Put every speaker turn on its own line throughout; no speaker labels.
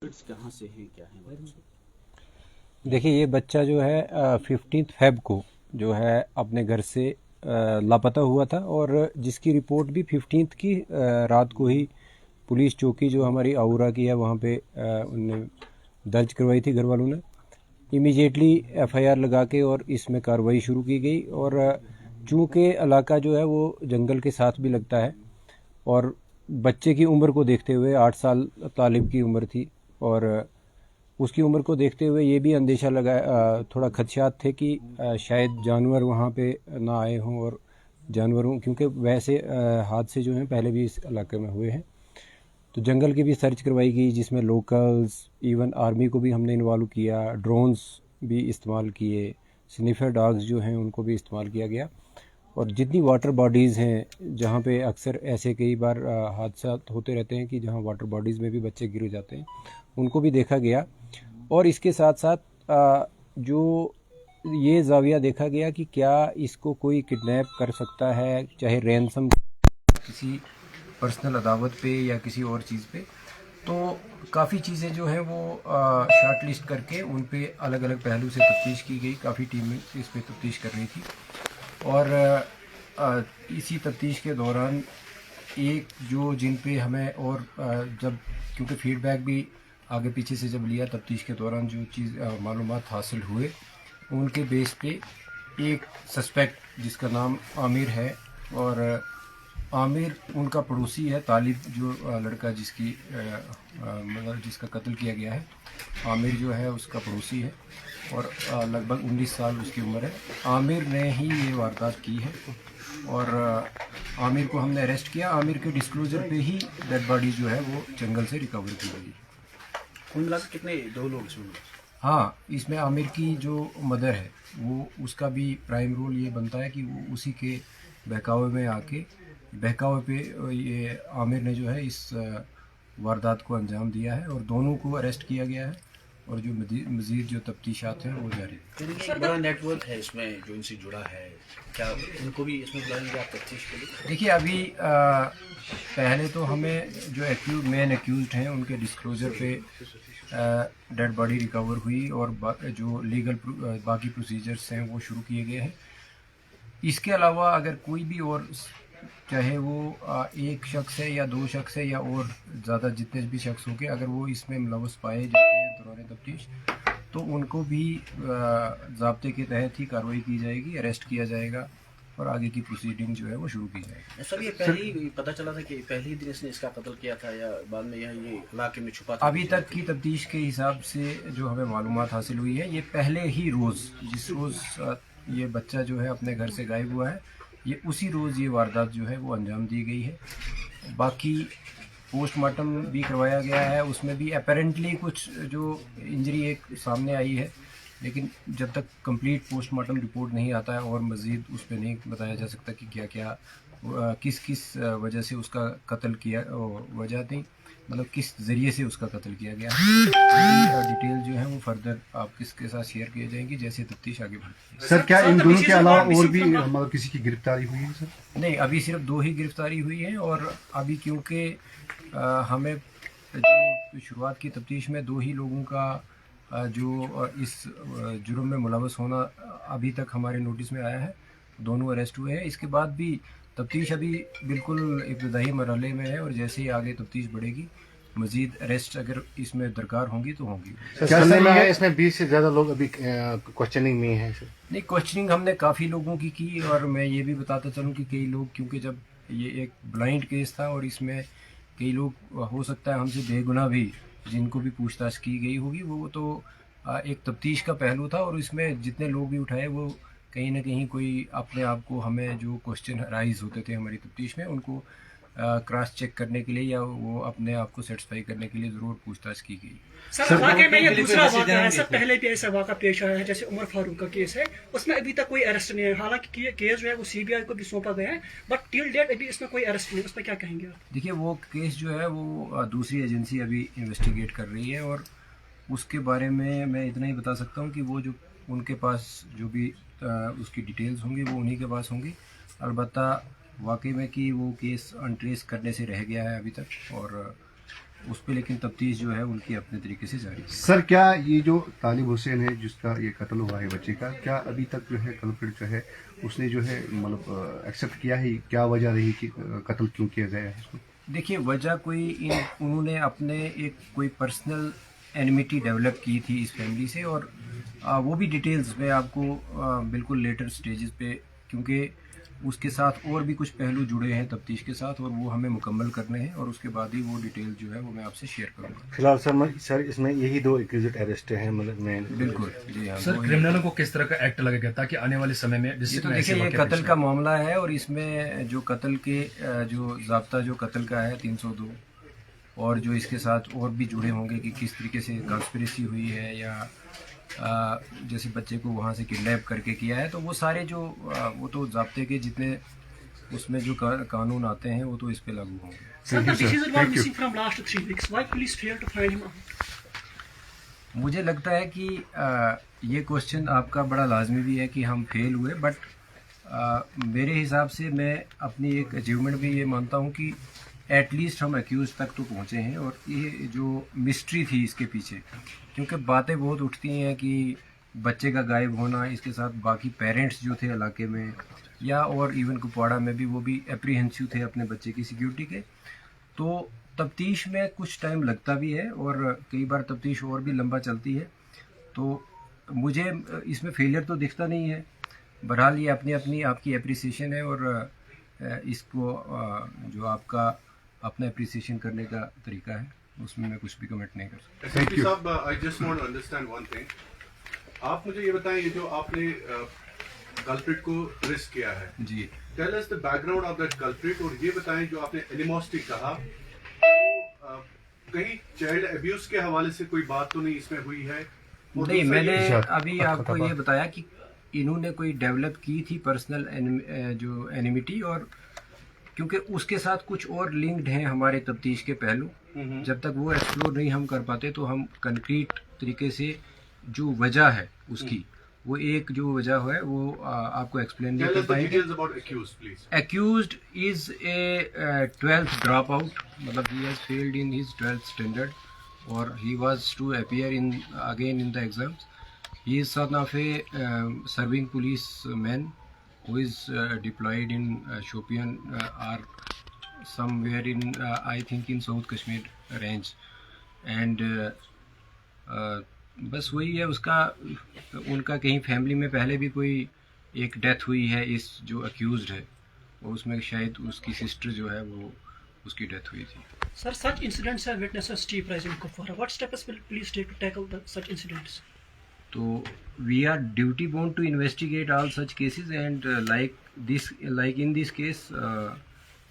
कहाँ से हैं, क्या है बच्चे?
देखिए ये बच्चा जो है 15 फेब को जो है अपने घर से लापता हुआ था और जिसकी रिपोर्ट भी 15 की रात को ही पुलिस चौकी जो हमारी आउरा की है वहाँ पे उनने दर्ज करवाई थी घर वालों ने। इमीडिएटली एफआईआर लगा के और इसमें कार्रवाई शुरू की गई और चूँकि इलाका जो है वो जंगल के साथ भी लगता है और बच्चे की उम्र को देखते हुए 8 साल तालिब की उम्र थी और उसकी उम्र को देखते हुए ये भी अंदेशा लगा थोड़ा खदशात थे कि शायद जानवर वहाँ पे ना आए हों और जानवरों क्योंकि वैसे हादसे जो हैं पहले भी इस इलाके में हुए हैं। तो जंगल की भी सर्च करवाई गई जिसमें लोकल्स इवन आर्मी को भी हमने इन्वॉल्व किया, ड्रोन्स भी इस्तेमाल किए, स्निफर डॉग्स जो हैं उनको भी इस्तेमाल किया गया और जितनी वाटर बॉडीज़ हैं जहाँ पे अक्सर ऐसे कई बार हादसा होते रहते हैं कि जहाँ वाटर बॉडीज़ में भी बच्चे गिर जाते हैं उनको भी देखा गया। और इसके साथ साथ जो ये जाविया देखा गया कि क्या इसको कोई किडनैप कर सकता है, चाहे रैंसम किसी पर्सनल अदावत पे या किसी और चीज़ पे। तो काफ़ी चीज़ें जो हैं वो शॉर्ट लिस्ट करके उन पे अलग अलग पहलू से तफ्तीश की गई। काफ़ी टीमें इस पे तफ्तीश कर रही थी और इसी तफ्तीश के दौरान एक जो जिन पे हमें और जब क्योंकि फीडबैक भी आगे पीछे से जब लिया तफ्तीश के दौरान जो चीज़ मालूमात हासिल हुए उनके बेस पे एक सस्पेक्ट जिसका नाम आमिर है और आमिर उनका पड़ोसी है तालिब जो लड़का जिसकी मतलब जिसका कत्ल किया गया है। आमिर जो है उसका पड़ोसी है और लगभग 19 साल उसकी उम्र है। आमिर ने ही ये वारदात की है और आमिर को हमने अरेस्ट किया। आमिर के डिस्क्लोजर पे ही डेड बॉडी जो है वो जंगल से रिकवर की गई।
कुल मिलाकर कितने, दो लोग इसमें?
हाँ, इसमें आमिर की जो मदर है वो उसका भी प्राइम रोल ये बनता है कि वो उसी के बहकावे में आके बहकावे पे ये आमिर ने जो है इस वारदात को अंजाम दिया है और दोनों को अरेस्ट किया गया है और जो मज़ीद जो तफ्तीशात हैं वो जारी है।
यानी कि एक बड़ा नेटवर्क है इसमें जो इनसे जुड़ा है, क्या उनको भी इसमें बुलाएंगे आप तफ्तीश के लिए?
देखिए अभी पहले तो हमें जो मेन एक्यूज़्ड हैं उनके डिस्क्लोज़र पे डेड बॉडी रिकवर हुई और जो लीगल बाकी प्रोसीजर्स हैं वो शुरू किए गए हैं। इसके अलावा अगर कोई भी और चाहे वो एक शख्स है या दो शख्स है या और ज़्यादा जितने भी शख्स होंगे अगर वो इसमें मुलव्वस पाए जाते हैं दौरान तफ्तीश तो उनको भी ज़ाब्ते के तहत ही कार्रवाई की जाएगी, अरेस्ट किया जाएगा और आगे की प्रोसीडिंग जो है वो शुरू की जाएगी।
सर ये पहले ही पता चला था कि पहले ही दिन इसने इसका कत्ल किया था या बाद में यह ये इलाके में छुपा था?
अभी तक की तफ्तीश के हिसाब से जो हमें मालूमात हासिल हुई है ये पहले ही रोज़ जिस रोज़ ये बच्चा जो है अपने घर से गायब हुआ है ये उसी रोज़ ये वारदात जो है वो अंजाम दी गई है। बाकी पोस्टमार्टम भी करवाया गया है उसमें भी अपेरेंटली कुछ जो इंजरी एक सामने आई है लेकिन जब तक कंप्लीट पोस्टमार्टम रिपोर्ट नहीं आता है और मज़ीद उस पर नहीं बताया जा सकता कि क्या क्या किस किस वजह से उसका कत्ल किया वजह थी मतलब किस ज़रिए से उसका कत्ल किया गया है। डिटेल जो है वो फर्दर आप किसके साथ शेयर किए जाएंगी जैसे तफ्तीश आगे बढ़ती है।
सर क्या इन दोनों के अलावा और भी मतलब किसी की गिरफ्तारी हुई है सर?
नहीं अभी सिर्फ दो ही गिरफ्तारी हुई है और अभी क्योंकि हमें जो शुरुआत की तफ्तीश में दो ही लोगों का जो इस जुर्म में मुलव्वस होना अभी तक हमारे नोटिस में आया है, दोनों अरेस्ट हुए हैं। इसके बाद भी तफ्तीश अभी बिल्कुल इब्तदाई मरहले में है और जैसे ही आगे तफ्तीश बढ़ेगी मज़ीद अरेस्ट अगर इसमें दरकार होंगी तो होंगी।
क्या सुनने में आया इसमें 20 से ज़्यादा लोग अभी क्वेश्चनिंग में हैं सर?
नहीं क्वेश्चनिंग हमने काफ़ी लोगों की और मैं ये भी बताता चलूँ कि कई लोग क्योंकि जब ये एक ब्लाइंड केस था और इसमें कई लोग हो सकता है हमसे बेगुनाह भी जिनको भी पूछताछ की गई होगी वो तो एक तफ्तीश का पहलू था और इसमें जितने लोग भी उठाए वो कहीं ना कहीं कोई अपने आप को हमें जो क्वेश्चन राइज होते थे हमारी तफ्तीश में उनको क्रॉस चेक करने के लिए या वो अपने आप को सेटिस्फाई करने के लिए ज़रूर पूछताछ की गई।
सर वाकई में ये दूसरा वाक़ा है सर, पहले भी ऐसा वाक़ा पेश आया है जैसे उमर फारूक का केस है उसमें अभी तक कोई अरेस्ट नहीं है। हालांकि केस जो है वो सीबीआई को भी सौंपा गया है बट टिल डेट अभी इसमें कोई अरेस्ट नहीं है। उसमें क्या कहेंगे आप?
देखिए वो केस जो है वो दूसरी एजेंसी अभी इन्वेस्टिगेट कर रही है और उसके बारे में मैं इतना ही बता सकता हूँ कि वो जो उनके पास जो भी उसकी डिटेल्स होंगी वो उन्हीं के पास होंगी। अलबत्ता वाकई में कि वो केस अनट्रेस करने से रह गया है अभी तक और उस पर लेकिन तफ्तीश जो है उनकी अपने तरीके से जारी है।
सर क्या ये जो तालिब हुसैन है जिसका ये कत्ल हुआ है बच्चे का, क्या अभी तक जो है कल्प्रिट जो है उसने जो है मतलब एक्सेप्ट किया है? क्या वजह रही कि कत्ल क्यों किया गया है इसको?
देखिए वजह उन्होंने अपने एक कोई पर्सनल एनिमिटी डेवलप की थी इस फैमिली से, और वो भी डिटेल्स में आपको बिल्कुल लेटर स्टेजेस पे, क्योंकि उसके साथ और भी कुछ पहलू जुड़े हैं तफ्तीश के साथ, और वो हमें मुकम्मल करने हैं, और उसके बाद ही वो डिटेल जो है वो मैं आपसे शेयर करूँगा।
फिलहाल सर इसमें यही 2 एक्यूज्ड अरेस्ट हैं, मतलब मैं
बिल्कुल जी हाँ।
सर क्रिमिनलों को किस तरह का एक्ट लगेगा ताकि आने वाले समय में
ये तो देखिए ये कत्ल का मामला है, और इसमें जो कत्ल के जो ज़ाब्ता जो कत्ल का है 302, और जो इसके साथ और भी जुड़े होंगे कि किस तरीके से कंस्पिरेसी हुई है, या जैसे बच्चे को वहाँ से किडनैप करके किया है, तो वो सारे जो वो तो ज़ाब्ते के जितने उसमें जो कानून आते हैं वो तो इस पे लागू होंगे।
Sir, the deceased was missing from last 3 weeks. Why police failed to find him out?
मुझे लगता है कि ये क्वेश्चन आपका बड़ा लाजमी भी है कि हम फेल हुए, बट मेरे हिसाब से मैं अपनी एक अचीवमेंट भी ये मानता हूँ कि एटलीस्ट हम एक्यूज तक तो पहुँचे हैं, और ये जो मिस्ट्री थी इसके पीछे, क्योंकि बातें बहुत उठती हैं कि बच्चे का गायब होना, इसके साथ बाकी पेरेंट्स जो थे इलाके में या और इवन कुपवाड़ा में भी, वो भी एप्रीहेंसिव थे अपने बच्चे की सिक्योरिटी के। तो तफ्तीश में कुछ टाइम लगता भी है, और कई बार तफ्तीश और भी लंबा चलती है, तो मुझे इसमें फेलियर तो दिखता नहीं है। बहरहाल ये अपनी अपनी आपकी एप्रिसिएशन है, और इसको जो आपका अपना एप्रिसिएशन करने का तरीका है उसमें मैं कुछ भी कमेंट नहीं कर सकता।
एसएसपी साहब, I just want to understand one thing. आप मुझे ये बताएं, ये जो आपने कल्प्रिट को अरेस्ट किया है,
जी,
tell us the background of that culprit, और ये बताएं जो आपने एनिमोसिटी कहा, तो कहीं चाइल्ड अब्यूज के हवाले से कोई बात तो नहीं इसमें हुई है? और
नहीं,
दूसरा
मैंने
ये-
अभी आपको ये बताया कि इन्होंने कोई डेवलप की थी पर्सनल जो एनिमिटी, और क्योंकि उसके साथ कुछ और लिंक्ड हैं हमारे तफ्तीश के पहलू, जब तक वो एक्सप्लोर नहीं हम कर पाते तो हम कंक्रीट तरीके से जो वजह है उसकी, वो एक जो वजह है वो आपको एक्सप्लेन नहीं
Tell
कर
us the
पाएंगे।
details about accused, please.
Accused is a 12th dropout, मतलब he has failed in his 12th standard, or he was to appear again in the exams. He is son of a serving policeman who is deployed in Shopian or somewhere in I think in South Kashmir range, and बस वही है उसका, उनका कहीं family में पहले भी कोई एक डेथ हुई है इस जो अक्यूज्ड है, और उसमें शायद उसकी सिस्टर जो है वो उसकी डेथ हुई थी।
Sir, such incidents have witnesses steep rise in Kupwara. What steps will police take to tackle such incidents?
तो we are duty bound to investigate all such cases, and like in this case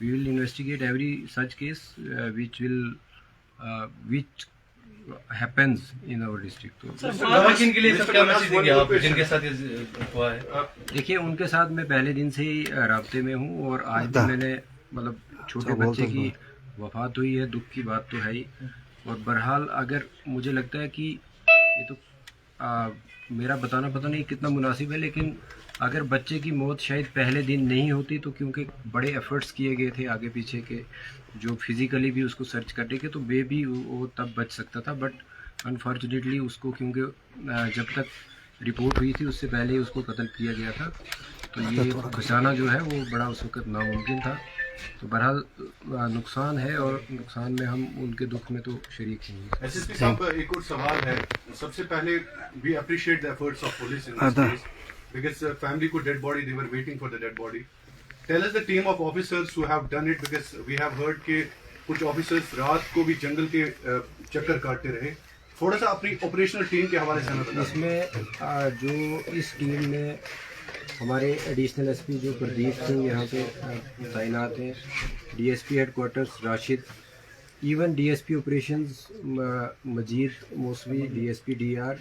we will investigate every such case which happens in our district. तो
Sir,
working के लिए
Mr.
सब क्या
Manas,
message
one
देंगे
more
आप
question.
जिनके साथ ये हुआ है?
देखिए उनके साथ मैं पहले दिन से ही राब्ते में हूँ, और आज भी मैंने मतलब छोटे बच्चे की वफात हुई है, दुख की बात तो है ही, और बहरहाल अगर मुझे लगता है कि ये तो मेरा बताना पता नहीं कितना मुनासिब है, लेकिन अगर बच्चे की मौत शायद पहले दिन नहीं होती, तो क्योंकि बड़े एफर्ट्स किए गए थे आगे पीछे के, जो फिज़िकली भी उसको सर्च करने के, तो बेबी वो तब बच सकता था, बट अनफॉर्चुनेटली उसको क्योंकि जब तक रिपोर्ट हुई थी उससे पहले ही उसको कत्ल किया गया था, तो ये बचाना जो है वो बड़ा उस वक्त नामुमकिन था। तो बहरहाल नुकसान है, और नुकसान में हम उनके दुख में तो शरीक हैं।
एसएसपी साहब, एक और सवाल है। सबसे पहले we appreciate the efforts of police in this case, because family को dead body, they were waiting for the dead body. Tell us the team of officers who have done it, because we have heard के कुछ officers रात को भी जंगल के चक्कर काटते रहे। थोड़ा सा अपनी ऑपरेशनल टीम के हवाले से हमें बताइए।
इसमें जो इस टीम में हमारे एडिशनल एसपी जो प्रदीप सिंह यहाँ पे तैनात हैं, DSP headquarters Rashid, even DSP operations Majid Mousavi, DSP DR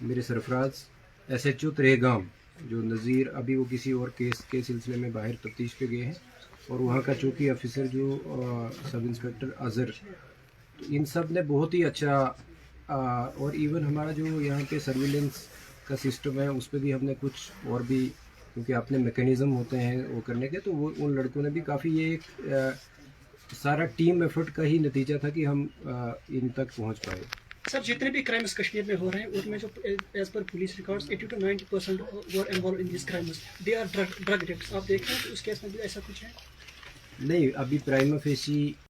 मेरे सरफराज, एसएचओ तरेगाम जो नज़ीर, अभी वो किसी और केस के सिलसिले में बाहर तफ्तीश पे गए हैं, और वहाँ का चौकी ऑफिसर जो सब इंस्पेक्टर अज़हर, तो इन सब ने बहुत ही अच्छा, और इवन हमारा जो यहाँ पे सर्विलेंस का सिस्टम है उस पर भी हमने कुछ और भी, क्योंकि अपने मैकेनिज़्म होते हैं वो करने के, तो वो उन लड़कों ने भी काफ़ी ये एक सारा टीम एफर्ट का ही नतीजा था कि हम इन तक पहुंच पाए।
सर जितने भी क्राइम्स कश्मीर में हो रहे हैं उनमें जो as per police records 80 to 90% were involved in this crimes, they are drug addicts. आप देख रहे हैं कि उस केस में भी ऐसा कुछ है?
नहीं, अभी प्राइमा फेसी